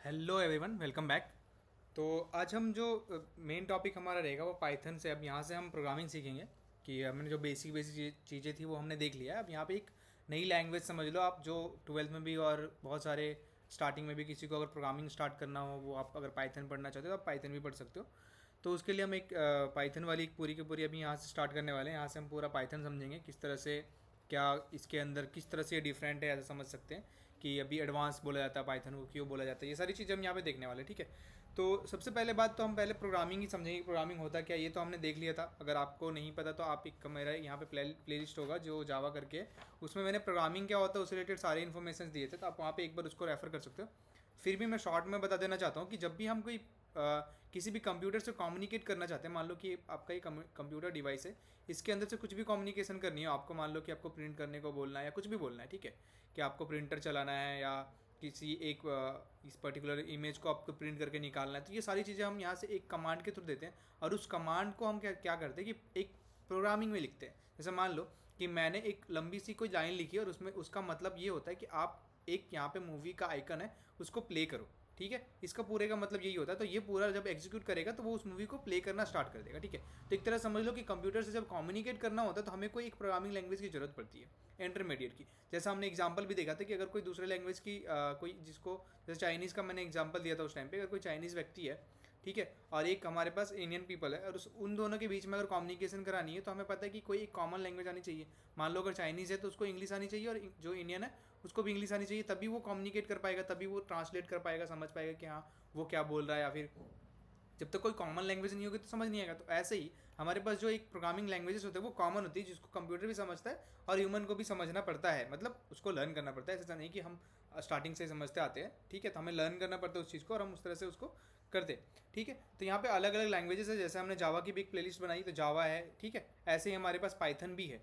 Hello everyone, welcome back. तो आज हम जो मेन टॉपिक हमारा रहेगा वो पाइथन से। अब यहाँ से हम प्रोग्रामिंग सीखेंगे कि हमने जो बेसिक बेसिक चीज़ें थी वो हमने देख लिया है। अब यहाँ पे एक नई लैंग्वेज समझ लो आप, जो ट्वेल्थ में भी और बहुत सारे स्टार्टिंग में भी किसी को अगर प्रोग्रामिंग स्टार्ट करना हो, वो आप अगर पाइथन पढ़ना चाहते हो तो आप पाइथन भी पढ़ सकते हो। तो उसके लिए हम एक पाइथन वाली एक पूरी की पूरी अभी यहाँ से स्टार्ट करने वाले हैं। यहाँ से हम पूरा पाइथन समझेंगे किस तरह से, क्या इसके अंदर किस तरह से ये डिफरेंट है, ऐसा समझ सकते हैं कि अभी एडवांस बोला जाता है पाइथन को, क्यों बोला जाता है, ये सारी चीज़ें हम यहाँ पे देखने वाले हैं। ठीक है, तो सबसे पहले बात तो हम पहले प्रोग्रामिंग ही समझेंगे। प्रोग्रामिंग होता क्या, ये तो हमने देख लिया था। अगर आपको नहीं पता तो आप एक मेरा यहाँ पे प्ले लिस्ट होगा जो जावा करके है, उसमें मैंने प्रोग्रामिंग क्या होता है उससे रिलेटेड सारे इन्फॉर्मेशन दिए थे, तो आप वहाँ पे एक बार उसको रेफर कर सकते हो। फिर भी मैं शॉर्ट में बता देना चाहता हूँ कि जब भी हम कोई किसी भी कंप्यूटर से कम्युनिकेट करना चाहते हैं, मान लो कि आपका ये कंप्यूटर डिवाइस है, इसके अंदर से कुछ भी कम्युनिकेशन करनी है आपको, मान लो कि आपको प्रिंट करने को बोलना है या कुछ भी बोलना है, ठीक है, कि आपको प्रिंटर चलाना है या किसी एक इस पर्टिकुलर इमेज को आपको प्रिंट करके निकालना है, तो ये सारी चीज़ें हम यहाँ से एक कमांड के थ्रू देते हैं। और उस कमांड को हम क्या क्या करते हैं कि एक प्रोग्रामिंग में लिखते हैं। जैसे मान लो कि मैंने एक लंबी सी कोई लाइन लिखी है और उसमें उसका मतलब ये होता है कि आप एक यहाँ पे मूवी का आइकन है उसको प्ले करो, ठीक है, इसका पूरे का मतलब यही होता है। तो ये पूरा जब एग्जीक्यूट करेगा तो वो उस मूवी को प्ले करना स्टार्ट कर देगा, ठीक है। तो एक तरह समझ लो कि कंप्यूटर से जब कम्युनिकेट करना होता है तो हमें कोई एक प्रोग्रामिंग लैंग्वेज की जरूरत पड़ती है, इंटरमीडिएट की। जैसा हमने एग्जाम्पल भी देखा था कि अगर कोई दूसरे लैंग्वेज की कोई जिसको, जैसे चाइनीज़ का मैंने एग्जाम्पल दिया था उस टाइम पे, अगर कोई चाइनीज़ व्यक्ति है, ठीक है, और एक हमारे पास इंडियन पीपल है, और उन दोनों के बीच में अगर कम्युनिकेशन करानी है तो हमें पता है कि कोई एक कॉमन लैंग्वेज आनी चाहिए। मान लो अगर चाइनीज़ है तो उसको इंग्लिश आनी चाहिए, और जो इंडियन है उसको भी इंग्लिश आनी चाहिए, तभी वो कम्युनिकेट कर पाएगा, तभी वो ट्रांसलेट कर पाएगा, समझ पाएगा कि हाँ वो क्या बोल रहा है। या फिर जब तक कोई कॉमन लैंग्वेज नहीं होगी तो समझ नहीं आएगा। तो ऐसे ही हमारे पास जो एक प्रोग्रामिंग लैंग्वेजेस होते हैं वो कॉमन होती है, जिसको कंप्यूटर भी समझता है और ह्यूमन को भी समझना पड़ता है, मतलब उसको लर्न करना पड़ता है। ऐसा नहीं कि हम स्टार्टिंग से समझते आते हैं, ठीक है, तो हमें लर्न करना पड़ता है उस चीज़ को और हम उस तरह से उसको करते हैं, ठीक है। तो यहाँ पे अलग अलग लैंग्वेजेस है, जैसे हमने जावा की भी एक प्लेलिस्ट बनाई तो जावा है, ठीक है, ऐसे ही हमारे पास पाइथन भी है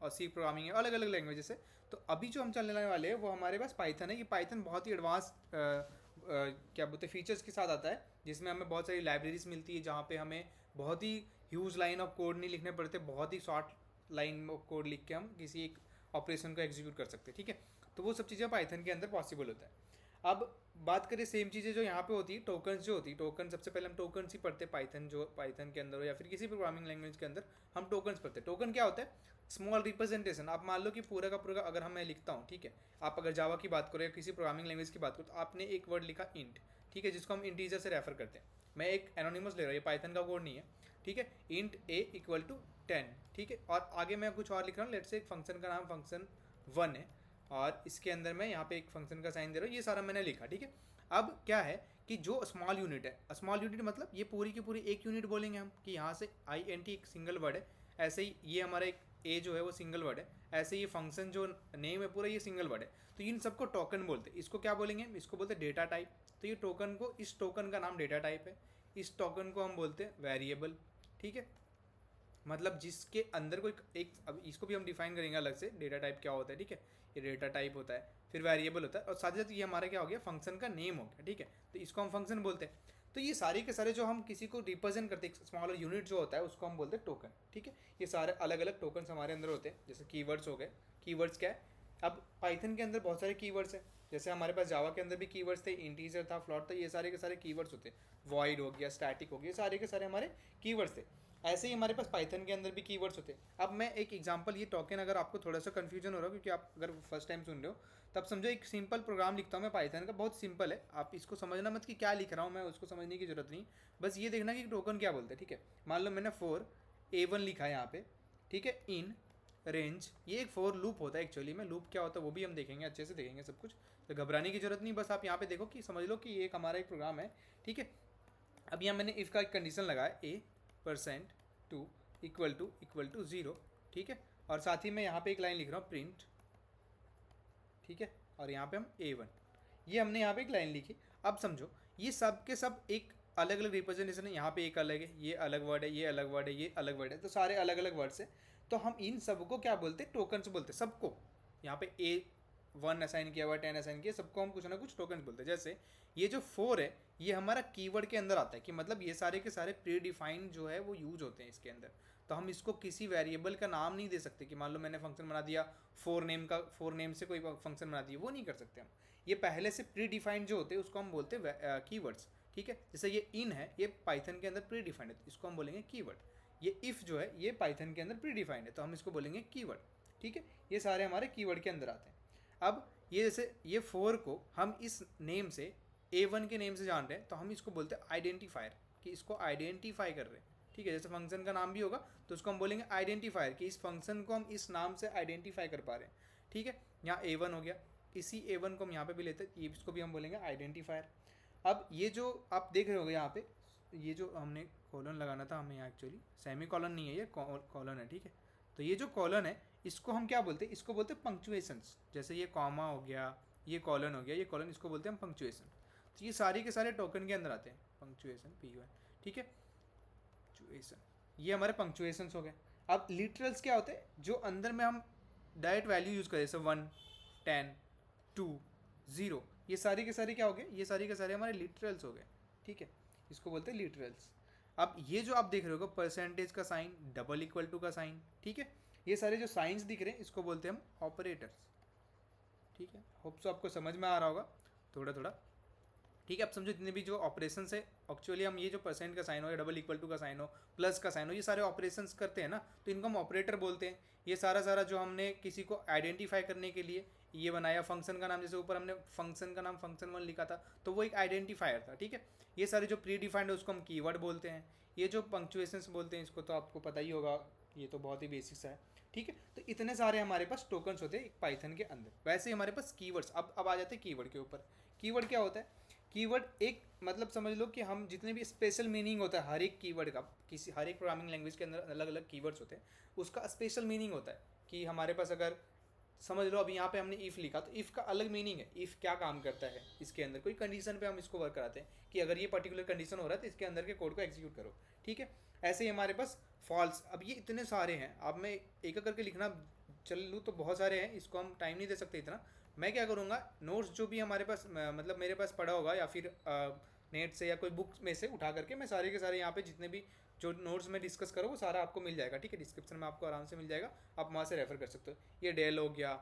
और सी प्रोग्रामिंग है, अलग अलग लैंग्वेजेस है। तो अभी जो हम चलने वाले हैं वो हमारे पास पाइथन है। ये पाइथन बहुत ही एडवांस क्या बोलते हैं फीचर्स के साथ आता है, जिसमें हमें बहुत सारी लाइब्रेरीज मिलती है, जहाँ पे हमें बहुत ही ह्यूज लाइन ऑफ कोड नहीं लिखने पड़ते, बहुत ही शॉर्ट लाइन ऑफ कोड लिख के हम किसी एक ऑपरेशन को एग्जीक्यूट कर सकते हैं, ठीक है। तो वो सब चीज़ें पाइथन के अंदर पॉसिबल होता है। अब बात करें सेम चीज़ें जो यहाँ पे होती है, टोकन्स जो होती है, टोकन सबसे पहले हम टोकन्स ही पढ़ते हैं पाइथन, जो पाइथन के अंदर हो या फिर किसी प्रोग्रामिंग लैंग्वेज के अंदर हम टोकन्स पढ़ते हैं। टोकन क्या होता है, स्मॉल रिप्रेजेंटेशन। आप मान लो कि पूरा का पूरा अगर हम मैं लिखता हूँ, ठीक है, आप अगर जावा की बात करो या किसी प्रोग्रामिंग लैंग्वेज की बात करो, तो आपने एक वर्ड लिखा इंट, ठीक है, जिसको हम इंटीजर से रेफर करते हैं। मैं एक एनोनिमस ले रहा हूँ, ये पाइथन का कोड नहीं है, ठीक है, इंट ए इक्वल टू 10, ठीक है, और आगे मैं कुछ और लिख रहा हूँ, लेट से एक फंक्शन का नाम फंक्शन 1 है, और इसके अंदर मैं यहाँ पे एक फंक्शन का साइन दे रहा हूँ, ये सारा मैंने लिखा, ठीक है। अब क्या है कि जो स्मॉल यूनिट है, स्मॉल यूनिट मतलब ये पूरी की पूरी एक यूनिट बोलेंगे हम, कि यहाँ से आई एन टी एक सिंगल वर्ड है, ऐसे ही ये हमारा एक ए जो है वो सिंगल वर्ड है, ऐसे ये फंक्शन जो नेम है पूरा ये सिंगल वर्ड है। तो इन सबको टोकन बोलते हैं। इसको क्या बोलेंगे, इसको बोलते हैं डेटा टाइप। तो ये टोकन को, इस टोकन का नाम डेटा टाइप है, इस टोकन को हम बोलते हैं वेरिएबल, ठीक है, मतलब जिसके अंदर कोई एक, अब इसको भी हम डिफाइन करेंगे अलग से, डेटा टाइप क्या होता है, ठीक है, ये डेटा टाइप होता है, फिर वेरिएबल होता है, और साथ ही साथ ये हमारा क्या हो गया, फंक्शन का नेम हो गया, ठीक है, तो इसको हम फंक्शन बोलते हैं। तो ये सारे के सारे जो हम किसी को रिप्रेजेंट करते हैं, स्मॉलर यूनिट जो होता है उसको हम बोलते हैं टोकन, ठीक है। ये सारे अलग अलग टोकन हमारे अंदर होते हैं। जैसे कीवर्ड्स हो गए, कीवर्ड्स क्या है, अब पाइथन के अंदर बहुत सारे कीवर्ड्स हैं, जैसे हमारे पास जावा के अंदर भी कीवर्ड्स थे, इंटीजर था, फ्लॉट था, ये सारे के सारे कीवर्ड्स होते हैं। वॉइड हो गया, स्टैटिक हो गया, ये सारे के सारे हमारे कीवर्ड्स थे। ऐसे ही हमारे पास पाइथन के अंदर भी कीवर्ड्स होते हैं। अब मैं एक एग्जांपल, ये टोकन अगर आपको थोड़ा सा कन्फ्यूजन हो रहा हो क्योंकि आप अगर फर्स्ट टाइम सुन रहे हो, तब समझो एक सिंपल प्रोग्राम लिखता हूँ मैं पाइथन का, बहुत सिंपल है, आप इसको समझना मत कि क्या लिख रहा हूँ मैं, उसको समझने की जरूरत नहीं, बस ये देखना कि टोकन क्या बोलते हैं, ठीक है। मान लो मैंने 4 A1 लिखा है यहाँ पे, ठीक है, इन रेंज, ये एक फॉर लूप होता है एक्चुअली में, लूप क्या होता है वो भी हम देखेंगे, अच्छे से देखेंगे सब कुछ, तो घबराने की जरूरत नहीं, बस आप यहाँ पे देखो कि समझ लो कि ये एक हमारा एक प्रोग्राम है, ठीक है। अब यहाँ मैंने इफ़ का एक कंडीशन लगाया, A% 2 इक्वल टू 0, ठीक है, और साथ ही मैं यहाँ पे एक लाइन लिख रहा हूँ प्रिंट, ठीक है, और यहाँ पे हम A1, ये हमने यहाँ पे एक लाइन लिखी। अब समझो ये सब के सब एक अलग अलग रिप्रेजेंटेशन है, यहाँ पे एक अलग है, ये अलग वर्ड है, ये अलग वर्ड है, ये अलग वर्ड है, तो सारे अलग अलग वर्ड्स है। तो हम इन सबको क्या बोलते हैं, टोकन्स बोलते हैं सबको। यहाँ पे A1 असाइन किया हुआ, 10 असाइन किया, सबको हम कुछ ना कुछ टोकन बोलते हैं। जैसे ये जो 4 है ये हमारा कीवर्ड के अंदर आता है, कि मतलब ये सारे के सारे प्री डिफाइंड जो है वो यूज होते हैं इसके अंदर। तो हम इसको किसी वेरिएबल का नाम नहीं दे सकते, कि मान लो मैंने फंक्शन बना दिया 4 नेम का, 4 नेम से कोई फंक्शन बना दिया, वो नहीं कर सकते हम। ये पहले से प्री डिफाइंड जो होते हैं उसको हम बोलते हैं कीवर्ड्स, ठीक है। जैसे ये इन है, ये पाइथन के अंदर प्री डिफाइंड है, इसको हम बोलेंगे कीवर्ड। ये इफ़ जो है ये पाइथन के अंदर प्री डिफाइंड है, तो हम इसको बोलेंगे कीवर्ड, ठीक है। ये सारे हमारे कीवर्ड के अंदर आते हैं। अब ये जैसे ये फोर को हम इस नेम से A1 के नेम से जान रहे हैं, तो हम इसको बोलते हैं आइडेंटिफायर, कि इसको आइडेंटिफाई कर रहे हैं, ठीक है। जैसे फंक्शन का नाम भी होगा तो उसको हम बोलेंगे आइडेंटिफायर, कि इस फंक्शन को हम इस नाम से आइडेंटिफाई कर पा रहे हैं, ठीक है। यहाँ A1 हो गया, इसी A1 को हम यहाँ पे भी लेते हैं, इसको भी हम बोलेंगे आइडेंटिफायर। अब ये जो आप देख रहे होगे यहाँ पे, ये जो हमने कॉलन लगाना था हमें, यहाँ एक्चुअली सेमी कॉलन नहीं है, ये कॉलन है, ठीक है। तो ये जो कॉलन है इसको हम क्या बोलते हैं, इसको बोलते हैं पंक्चुएशंस। जैसे ये कॉमा हो गया, ये कॉलन हो गया, ये कॉलन, इसको बोलते हैं हम पंक्चुएशन। तो ये सारे के सारे टोकन के अंदर आते हैं, पंक्चुएशन P1, ठीक है। पंक्चुएशन, ये हमारे पंक्चुएशंस हो गए। अब लिटरल्स क्या होते हैं, जो अंदर में हम डायरेक्ट वैल्यू यूज़ करें, जैसे 1, 10, 2, 0, ये सारे के सारे क्या हो गए, ये सारे के सारे हमारे लिटरल्स हो गए, ठीक है। इसको बोलते हैं लिटरल्स। अब ये जो आप देख रहे हो परसेंटेज का साइन, डबल इक्वल टू का साइन, ठीक है, ये सारे जो साइंस दिख रहे हैं इसको बोलते हैं हम ऑपरेटर्स, ठीक है। होप सो आपको समझ में आ रहा होगा थोड़ा थोड़ा, ठीक है। आप समझो जितने भी जो ऑपरेशन है, एक्चुअली हम ये जो परसेंट का साइन हो या डबल इक्वल टू का साइन हो, प्लस का साइन हो, ये सारे ऑपरेशंस करते हैं ना, तो इनको हम ऑपरेटर बोलते हैं। ये सारा सारा जो हमने किसी को आइडेंटिफाई करने के लिए ये बनाया, फंक्शन का नाम, जैसे ऊपर हमने फंक्शन का नाम फंक्शन 1 लिखा था, तो वो एक आइडेंटिफायर था, ठीक है। ये सारे जो प्री डिफाइंड है उसको हम कीवर्ड बोलते हैं। ये जो पंक्चुएशंस बोलते हैं इसको तो आपको पता ही होगा, ये तो बहुत ही बेसिक्स है, ठीक है। तो इतने सारे हमारे पास टोकन्स होते हैं एक पाइथन के अंदर। वैसे ही हमारे पास कीवर्ड्स, अब आ जाते हैं कीवर्ड के ऊपर। कीवर्ड क्या होता है, कीवर्ड एक मतलब समझ लो कि हम जितने भी स्पेशल मीनिंग होता है हर एक कीवर्ड का, किसी हर एक प्रोग्रामिंग लैंग्वेज के अंदर अलग अलग कीवर्ड्स होते हैं, उसका स्पेशल मीनिंग होता है। कि हमारे पास अगर समझ लो अभी यहाँ पे हमने इफ़ लिखा, तो इफ़ का अलग मीनिंग है, इफ़ क्या काम करता है इसके अंदर, कोई कंडीशन पे हम इसको वर्क कराते हैं कि अगर ये पर्टिकुलर कंडीशन हो रहा है तो इसके अंदर के कोड को एग्जीक्यूट करो, ठीक है। ऐसे ही हमारे पास फॉल्स, अब ये इतने सारे हैं, अब मैं एक एक करके लिखना चल लूँ तो बहुत सारे हैं, इसको हम टाइम नहीं दे सकते इतना। मैं क्या करूँगा, नोट्स जो भी हमारे पास मतलब मेरे पास पड़ा होगा या फिर नेट से या कोई बुक में से उठा करके मैं सारे के सारे यहाँ पे जितने भी जो नोट्स में डिस्कस करो वो सारा आपको मिल जाएगा, ठीक है। डिस्क्रिप्शन में आपको आराम से मिल जाएगा, आप वहाँ से रेफर कर सकते हो। ये डेल हो गया,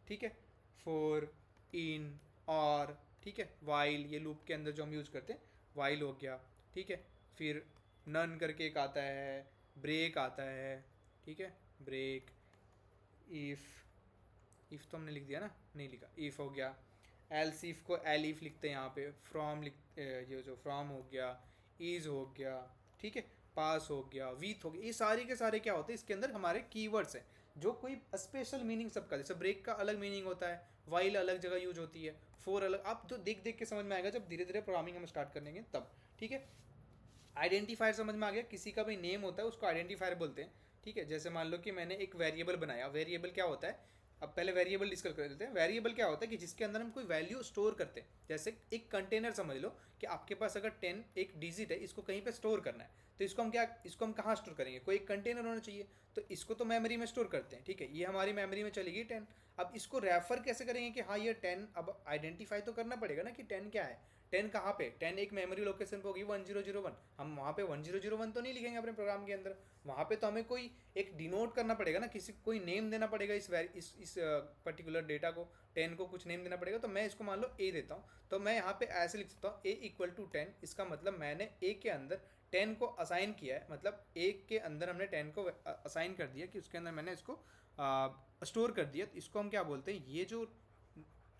ठीक है, फॉर, इन, और, ठीक है, वाइल, ये लूप के अंदर जो हम यूज़ करते हैं, वाइल हो गया, ठीक है। फिर नन करके एक आता है, ब्रेक आता है, ठीक है, ब्रेक, इफ़ तो हमने लिख दिया ना, नहीं लिखा, इफ़ हो गया, एल्स इफ़ को एल इफ़ लिखते हैं यहाँ पे, फ्रॉम लिख, ये जो फ्रॉम हो गया, इज़ हो गया, ठीक है, पास हो गया, वीथ हो गया, ये सारे के सारे क्या होते हैं इसके अंदर हमारे कीवर्ड्स हैं, जो कोई स्पेशल मीनिंग सबका, जैसे ब्रेक का अलग मीनिंग होता है, वाइल अलग जगह यूज होती है, फोर अलग, आप जो देख देख के समझ में आएगा जब धीरे धीरे प्रोग्रामिंग हम स्टार्ट करेंगे तब, ठीक है। आइडेंटिफायर समझ में आ गया, किसी का भी नेम होता है उसको आइडेंटिफायर बोलते हैं, ठीक है। जैसे मान लो कि मैंने एक वेरिएबल बनाया, वेरिएबल क्या होता है, अब पहले वेरिएबल डिस्कस कर देते हैं। वेरिएबल क्या होता है कि जिसके अंदर हम कोई वैल्यू स्टोर करते हैं, जैसे एक कंटेनर समझ लो कि आपके पास अगर 10 एक डिजिट है, इसको कहीं पे स्टोर करना है, तो इसको हम क्या, इसको हम कहाँ स्टोर करेंगे, कोई एक कंटेनर होना चाहिए, तो इसको तो मेमोरी में स्टोर करते हैं, ठीक है, ये हमारी मेमोरी में चलेगी 10। अब इसको रेफर कैसे करेंगे कि हाँ ये 10, अब आइडेंटिफाई तो करना पड़ेगा ना कि 10 क्या है, 10 कहाँ पे, 10 एक मेमोरी लोकेशन पे होगी 1001, हम वहाँ पे 1001 तो नहीं लिखेंगे अपने प्रोग्राम के अंदर, वहाँ पे तो हमें कोई एक डिनोट करना पड़ेगा ना, किसी कोई नेम देना पड़ेगा इस पर्टिकुलर डेटा को, 10 को कुछ नेम देना पड़ेगा। तो मैं इसको मान लो ए देता हूँ, तो मैं यहाँ पे ऐसे लिख सकता हूँ ए इक्वल टू 10, इसका मतलब मैंने ए के अंदर 10 को असाइन किया है, मतलब ए के अंदर हमने 10 को असाइन कर दिया कि उसके अंदर मैंने इसको स्टोर कर दिया। तो इसको हम क्या बोलते हैं, ये जो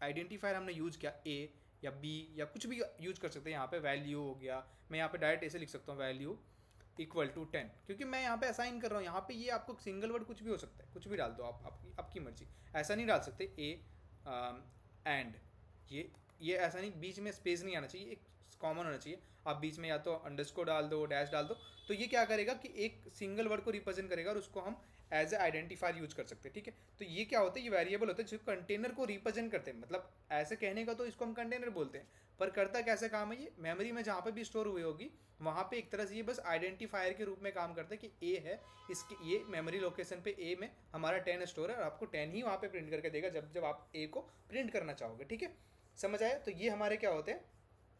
आइडेंटिफायर हमने यूज़ किया ए या बी या कुछ भी यूज कर सकते हैं, यहाँ पे वैल्यू हो गया, मैं यहाँ पे डायरेक्ट ऐसे लिख सकता हूँ वैल्यू इक्वल टू 10, क्योंकि मैं यहाँ पे असाइन कर रहा हूँ। यहाँ पे ये आपको सिंगल वर्ड कुछ भी हो सकता है, कुछ भी डाल दो आप, आपकी मर्जी, ऐसा नहीं डाल सकते ए एंड, ये ऐसा नहीं, बीच में स्पेस नहीं आना चाहिए, एक कॉमन होना चाहिए। आप बीच में या तो अंडरस्कोर डाल दो, डैश डाल दो, तो ये क्या करेगा कि एक सिंगल वर्ड को रिप्रेजेंट करेगा और उसको हम एज ए आइडेंटिफायर यूज कर सकते हैं, ठीक है। तो ये क्या होता है, ये वेरिएबल होता है जो कंटेनर को रिप्रेजेंट करते हैं, मतलब ऐसे कहने का तो इसको हम कंटेनर बोलते हैं, पर करता कैसे काम है, ये मेमोरी में जहाँ पे भी स्टोर हुई होगी वहाँ पे एक तरह से ये बस आइडेंटिफायर के रूप में काम करता है कि ए है, इसके ये मेमोरी लोकेशन पे ए में हमारा 10 स्टोर है और आपको 10 ही वहाँ पे प्रिंट करके देगा जब जब आप ए को प्रिंट करना चाहोगे, ठीक है, समझ आया। तो ये हमारे क्या होते हैं,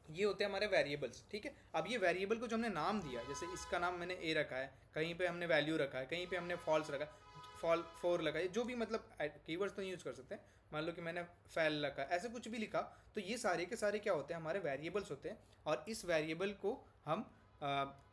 ये होते हैं हमारे वेरिएबल्स, ठीक है। अब ये वेरिएबल को जो हमने नाम दिया, जैसे इसका नाम मैंने ए रखा है, कहीं पे हमने वैल्यू रखा है, कहीं पे हमने फॉल्स रखा है। फॉल फोर लगा, जो भी मतलब कीवर्ड्स तो यूज़ कर सकते हैं। मान लो कि मैंने फैल लगा, ऐसे कुछ भी लिखा, तो ये सारे के सारे क्या होते हैं, हमारे वेरिएबल्स होते हैं। और इस वेरिएबल को हम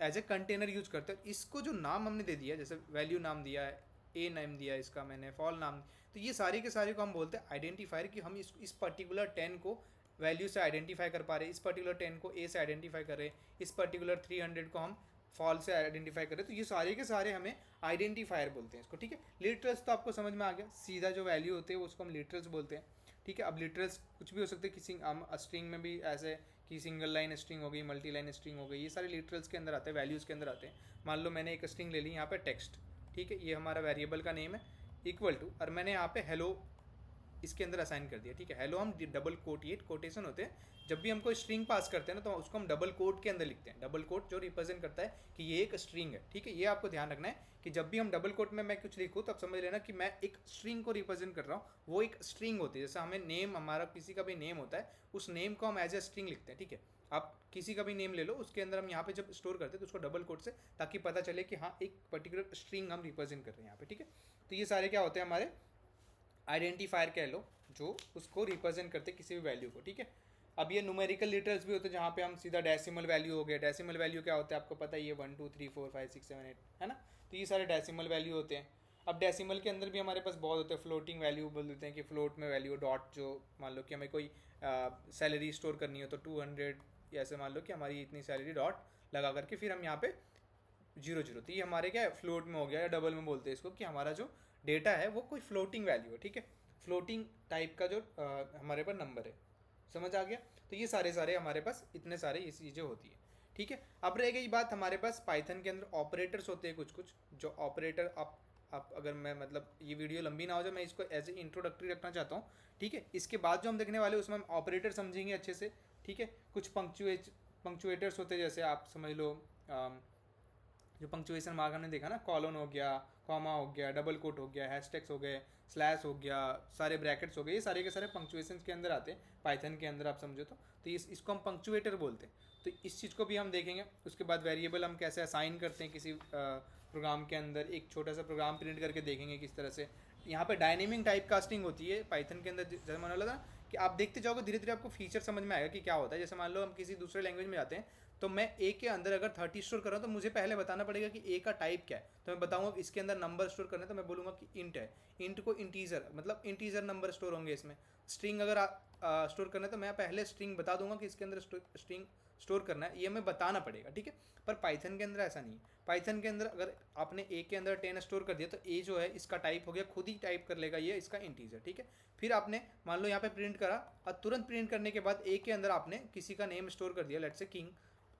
एज ए कंटेनर यूज करते हैं। इसको जो नाम हमने दे दिया, जैसे वैल्यू नाम दिया है, ए नाम दिया है इसका मैंने, फॉल नाम, तो ये सारे के सारे को हम बोलते हैं आइडेंटिफायर, कि हम इस पर्टिकुलर 10 को वैल्यू से आइडेंटिफाई कर पा रहे हैं, इस पर्टिकुलर 10 को ए से आइडेंटिफाई कर रहे हैं, इस पर्टिकुलर 300 को हम फॉल से आइडेंटिफाई कर रहे हैं। तो ये सारे के सारे हमें आइडेंटिफायर बोलते हैं इसको, ठीक है। लिटरल्स तो आपको समझ में आ गया, सीधा जो वैल्यू होते हैं उसको हम लिटरल्स बोलते हैं, ठीक है। अब लिटरल्स कुछ भी हो सकते हैं, किसी हम स्ट्रिंग में भी ऐसे कि सिंगल लाइन स्ट्रिंग हो गई, मल्टी लाइन स्ट्रिंग हो गई, ये सारे लिटरल्स के अंदर आते हैं, वैल्यूज़ के अंदर आते हैं। मान लो मैंने एक स्ट्रिंग ले ली यहाँ पे टेक्स्ट, ठीक है, ये हमारा वेरिएबल का नेम है, इक्वल टू, और मैंने यहाँ पे हेलो इसके अंदर असाइन कर दिया, ठीक है। हेलो हम डबल कोट, ये कोटेशन होते हैं, जब भी हम कोई स्ट्रिंग पास करते हैं ना तो उसको हम डबल कोट के अंदर लिखते हैं। डबल कोट जो रिप्रेजेंट करता है कि ये एक स्ट्रिंग है, ठीक है। ये आपको ध्यान रखना है कि जब भी हम डबल कोट में मैं कुछ लिखूँ तो आप समझ लेना कि मैं एक स्ट्रिंग को रिप्रेजेंट कर रहा हूँ, वो एक स्ट्रिंग होती है। जैसे हमें नेम, हमारा किसी का भी नेम होता है, उस नेम को हम एज ए स्ट्रिंग लिखते हैं, ठीक है। आप किसी का भी नेम ले लो, उसके अंदर हम यहाँ पे जब स्टोर करते हैं तो उसको डबल कोट से, ताकि पता चले कि हाँ एक पर्टिकुलर स्ट्रिंग हम रिप्रेजेंट कर रहे हैं यहाँ पे, ठीक है। तो ये सारे क्या होते हैं, हमारे आइडेंटिफायर कह लो, जो उसको रिप्रेजेंट करते हैं किसी भी वैल्यू को, ठीक है। अब ये न्यूमेरिकल लिटरल्स भी होते हैं, जहाँ पे हम सीधा डेसिमल वैल्यू हो गया। डेसिमल वैल्यू क्या होता है आपको पता ही है, 1 2 3 4 5 6 7 8, है ना। तो ये सारे डेसिमल वैल्यू होते हैं। अब डेसिमल के अंदर भी हमारे पास बहुत होते हैं, फ्लोटिंग वैल्यू बोल देते हैं कि फ्लोट में वैल्यू डॉट, जो मान लो कि हमें कोई सैलरी स्टोर करनी हो तो 200, या ऐसे मान लो कि हमारी इतनी सैलरी डॉट लगा करके फिर हम यहाँ पे 0 0, तो ये हमारे क्या है, फ्लोट में हो गया, या डबल में बोलते हैं इसको, कि हमारा जो डेटा है वो कोई फ्लोटिंग वैल्यू है, ठीक है। फ्लोटिंग टाइप का जो हमारे पास नंबर है, समझ आ गया। तो ये सारे सारे हमारे पास इतने सारे ये चीज़ें होती है, ठीक है। अब रह गई बात, हमारे पास पाइथन के अंदर ऑपरेटर्स होते हैं कुछ कुछ, जो ऑपरेटर आप अगर मैं मतलब ये वीडियो लंबी ना हो जाए, मैं इसको एज ए इंट्रोडक्टरी रखना चाहता हूँ, ठीक है। इसके बाद जो हम देखने वाले उसमें हम ऑपरेटर समझेंगे अच्छे से, ठीक है। कुछ पंक्चुएटर्स होते हैं, जैसे आप समझ लो जो पंक्चुएशन मार्क हमने देखा ना, कॉलन हो गया, कॉमा हो गया, डबल कोट हो गया, हैशटैग्स हो गए, स्लैश हो गया, सारे ब्रैकेट्स हो गए, ये सारे के सारे पंक्चुएशन के अंदर आते हैं पाइथन के अंदर, आप समझो तो इसको हम पंक्चुएटर बोलते हैं। तो इस चीज़ को भी हम देखेंगे। उसके बाद वेरिएबल हम कैसे असाइन करते हैं किसी प्रोग्राम के अंदर, एक छोटा सा प्रोग्राम प्रिंट करके देखेंगे किस तरह से। यहाँ पे डायनेमिक टाइप कास्टिंग होती है पाइथन के अंदर, जैसे मान लो ना कि आप देखते जाओगे धीरे धीरे आपको फीचर समझ में आएगा कि क्या होता है। जैसे मान लो हम किसी दूसरे लैंग्वेज में जाते हैं, तो मैं ए के अंदर अगर 30 स्टोर कर रहा हूँ तो मुझे पहले बताना पड़ेगा कि ए का टाइप क्या है। तो मैं बताऊंगा इसके अंदर नंबर स्टोर करना है, तो मैं बोलूँगा कि इंट है, इंट को इंटीजर, मतलब इंटीजर नंबर स्टोर होंगे इसमें। स्ट्रिंग अगर स्टोर करना है तो मैं पहले स्ट्रिंग बता दूंगा कि इसके अंदर स्ट्रिंग स्टोर करना है, ये हमें बताना पड़ेगा, ठीक है। पर पाइथन के अंदर ऐसा नहीं है। पाइथन के अंदर अगर आपने ए के अंदर 10 स्टोर कर दिया तो ए जो है इसका टाइप हो गया, खुद ही टाइप कर लेगा ये इसका इंटीजर, ठीक है। फिर आपने मान लो यहाँ पे प्रिंट करा, और तुरंत प्रिंट करने के बाद ए के अंदर आपने किसी का नेम स्टोर कर दिया, लेट्स से किंग,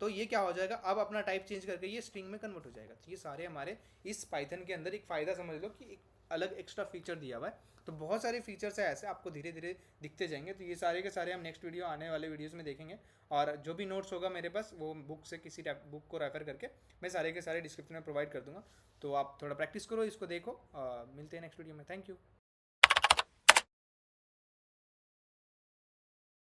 तो ये क्या हो जाएगा, अब अपना टाइप चेंज करके ये स्ट्रिंग में कन्वर्ट हो जाएगा। तो ये सारे हमारे इस पाइथन के अंदर एक फ़ायदा समझ लो कि एक अलग एक्स्ट्रा फीचर दिया हुआ है। तो बहुत सारे फीचर्स है ऐसे, आपको धीरे धीरे दिखते जाएंगे। तो ये सारे के सारे हम नेक्स्ट वीडियो, आने वाले वीडियोस में देखेंगे। और जो भी नोट्स होगा मेरे पास, वो बुक से किसी बुक को रेफर करके मैं सारे के सारे डिस्क्रिप्शन में प्रोवाइड कर दूंगा। तो आप थोड़ा प्रैक्टिस करो, इसको देखो। मिलते हैं नेक्स्ट वीडियो में। Thank you.